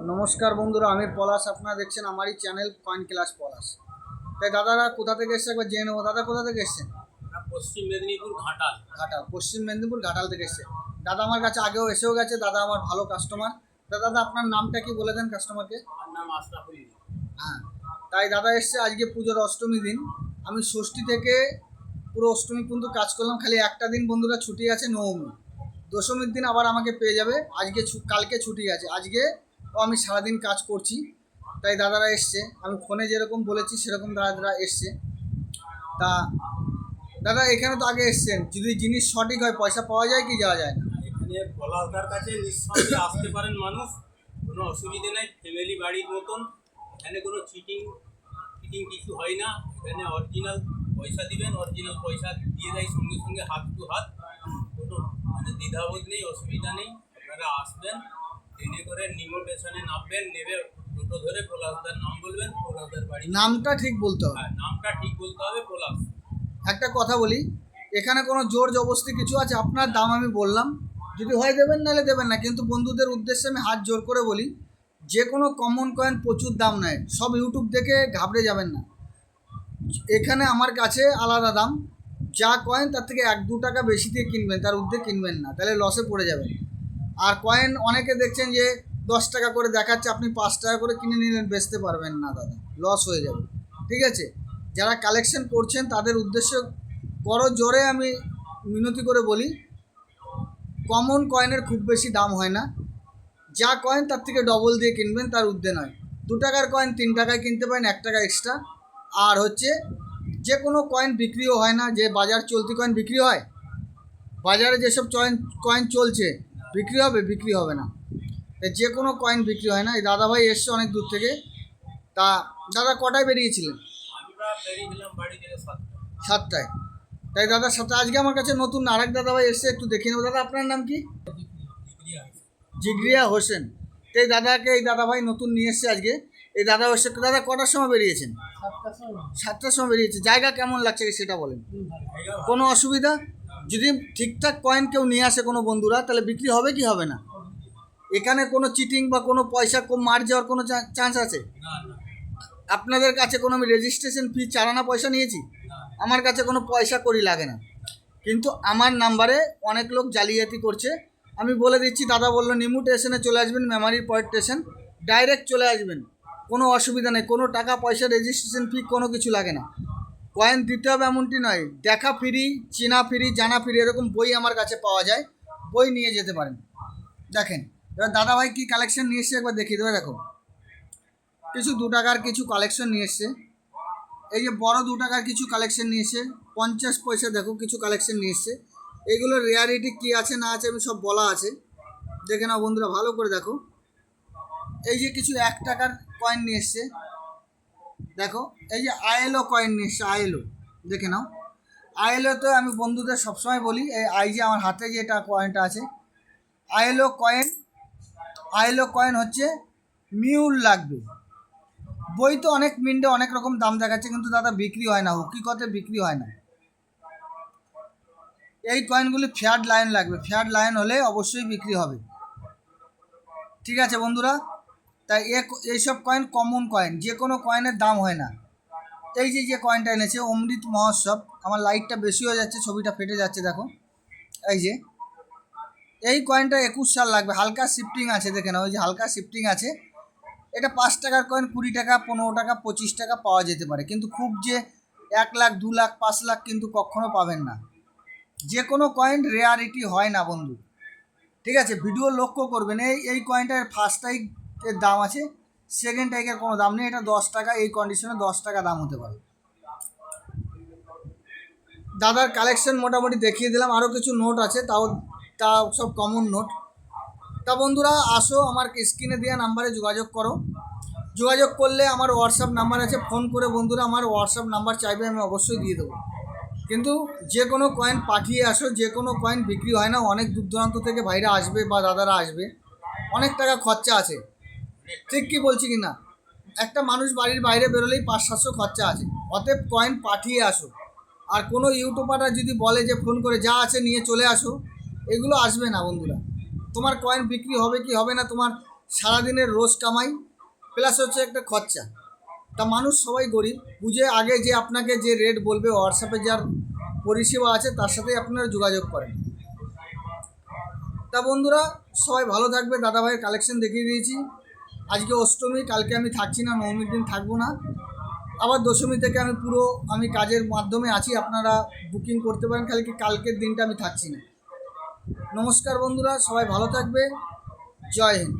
নমস্কার বন্ধুরা, আমি পলাশ। আপনারা দেখছেন আমারই চ্যানেল কয়েন ক্লাস পলাশ। তাই দাদারা কোথা থেকে এসছে একবার জেনে নেবো। দাদা কোথা থেকে এসছেন? পশ্চিম মেদিনীপুর ঘাটাল। ঘাটাল, পশ্চিম মেদিনীপুর ঘাটাল থেকে এসছে। দাদা আমার কাছে আগেও এসেও গেছে, দাদা আমার ভালো কাস্টমার। দাদা আপনার নামটা কি বলে দেন কাস্টমারকে? আমার নাম আশরাফুল। হ্যাঁ, তাই দাদা এসছে আজকে পুজোর অষ্টমী দিন। আমি ষষ্ঠী থেকে পুরো অষ্টমী পর্যন্ত কাজ করলাম, খালি একটা দিন বন্ধুরা ছুটি আছে, নবমী। দশমীর দিন আবার আমাকে পেয়ে যাবে। আজকে কালকে ছুটি আছে, আজকে আমি সারাদিন কাজ করছি। তাই দাদারা এসছে, আমি ফোনে যেরকম বলেছি সেরকম দাদারা এসছে। তা দাদা এখানে তো আগে এসছেন, যদি জিনিস সঠিক হয় পয়সা পাওয়া যায় কি যাওয়া যায় না? এখানে পলাশদার কাছে নিঃসন্দেহে আসতে পারেন মানুষ, কোনো অসুবিধে নেই। ফ্যামিলি বাড়ির মতন, এখানে কোনো চিটিং কিছু হয় না। এখানে অরিজিনাল পয়সা দিবেন, অরিজিনাল পয়সা দিয়ে দেয় সঙ্গে সঙ্গে, হাত টু হাত। কোনো দ্বিধাবোধ নেই, অসুবিধা নেই। আপনারা আসবেন, ট্রেনে করে নিমো স্টেশনে নামবেন, নেবে টোটো ধরে পলাশদার নাম বলবেন, পলাশদার বাড়ি। নামটা ঠিক বলতে হবে। হ্যাঁ, নামটা ঠিক বলতে হবে, পলাশ। একটা কথা বলি, এখানে কোনো জোর জবরদস্তি কিছু আছে? আপনার দাম আমি বললাম, যদি হয় দেবেন, নাহলে দেবেন না। কিন্তু বন্ধুদের উদ্দেশ্যে আমি হাত জোর করে বলি, যে কোনো কমন কয়েন প্রচুর দাম নেয়, সব ইউটিউব দেখে ঘাবড়ে যাবেন না। এখানে আমার কাছে আলাদা দাম। যা কয়েন তার থেকে 1-2 টাকা বেশি দিয়ে কিনবেন, তার ঊর্ধ্বে কিনবেন না, তাহলে লসে পড়ে যাবেন। আর কয়েন অনেকে দেখছেন যে 10 টাকা করে দেখাচ্ছে, আপনি 5 টাকা করে কিনে নিলেন, বেচতে পারবেন না দাদা, লস হয়ে যাবে। ঠিক আছে, যারা কালেকশন করছেন তাদের উদ্দেশ্যে বড় জোরে আমি মিনতি করে বলি, কমন কয়েনের খুব বেশি দাম হয় না। যা কয়েন তার থেকে ডবল দিয়ে কিনবেন, তার ঊর্ধ্বে নয়। 2 টাকার কয়েন 3 টাকায় কিনতে পারেন, 1 টাকা এক্সট্রা। আর হচ্ছে যে কোনো কয়েন বিক্রিও হয় না, যে বাজার চলতি কয়েন বিক্রি হয়, বাজারে যেসব কয়েন চলছে বিক্রি হবে, বিক্রি হবে না। তাই যে কোনো কয়েন বিক্রি হয় না। এই দাদাভাই এসছে অনেক দূর থেকে। তা দাদা কটায় বেরিয়েছিলেন? আমরা বেরিয়েছিলাম বাড়ি থেকে 7টায়। 7টায়। তাই দাদার সাথে আজকে আমার কাছে নতুন আরেক দাদাভাই এসছে, একটু দেখে নেবো। দাদা আপনার নাম কি? জিগরিয়া হোসেন। এই দাদাকে, এই দাদাভাই নতুন নিয়ে এসছে আজকে। এই দাদা এসছে। দাদা কটার সময় বেরিয়েছেন? 7টার সময় বেরিয়েছে। জায়গা কেমন লাগছে সেটা বলেন। কোনো অসুবিধা? যদি ঠিকঠাক কয়েন কেউ নিয়ে আসে কোনো বন্ধুরা, তাহলে বিক্রি হবে কি হবে না? এখানে কোনো চিটিং বা কোনো পয়সা কম মার যাওয়ার কোনো চান্স আছে? আপনাদের কাছে কোনো আমি রেজিস্ট্রেশন ফি 4 আনা পয়সা নিয়েছি? আমার কাছে কোনো পয়সা করি লাগে না। কিন্তু আমার নাম্বারে অনেক লোক জালিয়াতি করছে। আমি বলে দিচ্ছি, দাদা বললো নিমু স্টেশনে চলে আসবেন, মেমারির পয়েন্ট স্টেশন, ডাইরেক্ট চলে আসবেন, কোনো অসুবিধা নেই। কোনো টাকা পয়সা রেজিস্ট্রেশন ফি কোনো কিছু লাগে না। কয়েন দিতে হবে এমনটি নয়, দেখা ফ্রি, চেনা ফ্রি, জানা ফ্রি, এরকম বই আমার কাছে পাওয়া যায়, বই নিয়ে যেতে পারেন। দেখেন এবার দাদাভাই কী কালেকশন নিয়ে এসছে একবার দেখিয়ে দেবে। দেখো, কিছু 2 টাকার কিছু কালেকশন নিয়ে এসছে। এই যে বড় 2 টাকার কিছু কালেকশন নিয়ে এসছে, 50 পয়সা দেখো কিছু কালেকশন নিয়ে এসছে। এগুলোর রেয়ারিটি কী আছে না আছে আমি সব বলা আছে, দেখে নাও বন্ধুরা, ভালো করে দেখো। এই যে কিছু 1 টাকার কয়েন নিয়ে এসছে, দেখো। এই যে আইএলও কয়েন নিয়ে এসছে, আইএলও দেখে নাও। আইএলও তো আমি বন্ধুদের সবসময় বলি, এই যে আমার হাতে যে এটা কয়েনটা আছে, আইএলও কয়েন। আইএলও কয়েন হচ্ছে মিউল লাগবে। বই তো অনেক মিন্টে অনেক রকম দাম দেখাচ্ছে, কিন্তু দাদা বিক্রি হয় না, হকিকতে বিক্রি হয় না। এই কয়েনগুলি ফেয়ার লাইন লাগবে, ফেয়ার লাইন হলে অবশ্যই বিক্রি হবে। ঠিক আছে বন্ধুরা, তাই এইসব কয়েন কমন কয়েন, যে কোনো কয়েনের দাম হয় না। এই যে কয়েনটা এনেছে অমৃত মহোৎসব, আমার লাইটটা বেশি হয়ে যাচ্ছে, ছবিটা ফেটে যাচ্ছে, দেখো। এই যে এই কয়েনটা 21 সাল লাগবে, হালকা শিফটিং আছে, দেখে নাও। ওই যে হালকা শিফটিং আছে। এটা 5 টাকার কয়েন 20 টাকা, 15 টাকা, 25 টাকা পাওয়া যেতে পারে, কিন্তু খুব যে 1 লাখ, 2 লাখ, 5 লাখ কিন্তু কখনো পাবেন না। যে কোনো কয়েন রেয়ারিটি হয় না বন্ধু। ঠিক আছে, ভিডিও লক্ষ্য করবেন। এই কয়েনটার ফার্স্ট টাইকের দাম আছে, সেকেন্ড টাইকের কোনো দাম নেই। এটা 10 টাকা, এই কন্ডিশনে 10 টাকা দাম হতে পারে। দাদার কালেকশন মোটামুটি দেখিয়ে দিলাম, আরও কিছু নোট আছে, তা সব কমন নোট। তা বন্ধুরা আসো, আমার স্ক্রিনে দেওয়া নাম্বারে যোগাযোগ করো। যোগাযোগ করলে আমার হোয়াটসঅ্যাপ নাম্বার আছে, ফোন করে বন্ধুরা আমার হোয়াটসঅ্যাপ নাম্বার চাইবে, আমি অবশ্যই দিয়ে দেবো। কিন্তু যে কোনো কয়েন পাঠিয়ে আসো, যে কোনো কয়েন বিক্রি হয় না। অনেক দূর দূরান্ত থেকে ভাইরা আসবে বা দাদারা আসবে, অনেক টাকা খরচা আছে। ঠিক কি বলছি কি না? একটা মানুষ বাড়ির বাইরে বেরোলেই 500-700 খরচা আছে। অতএব কয়েন পাঠিয়ে আসো। আর কোনো ইউটিউবাররা যদি বলে যে ফোন করে যা আছে নিয়ে চলে আসো, এগুলো আসবে না বন্ধুরা। তোমার কয়েন বিক্রি হবে কি হবে না, তোমার সারাদিনের রোজ কামাই প্লাস হচ্ছে একটা খরচা। তা মানুষ সবাই গরিব, বুঝে আগে যে আপনাকে যে রেট বলবে হোয়াটসঅ্যাপে যার পরিষেবা আছে তার সাথেই আপনারা যোগাযোগ করেন। তা বন্ধুরা সবাই ভালো থাকবে। দাদাভাইয়ের কালেকশন দেখিয়ে দিয়েছি। আজকে অষ্টমী, কালকে আমি থাকছি না, নবমীর দিন থাকবো না। আবার দশমী থেকে আমি কাজের মাধ্যমে আছি, আপনারা বুকিং করতে পারেন, খালি কি কালকের দিনটা আমি থাকছি না। নমস্কার বন্ধুরা, সবাই ভালো থাকবে। জয় হিন্দ।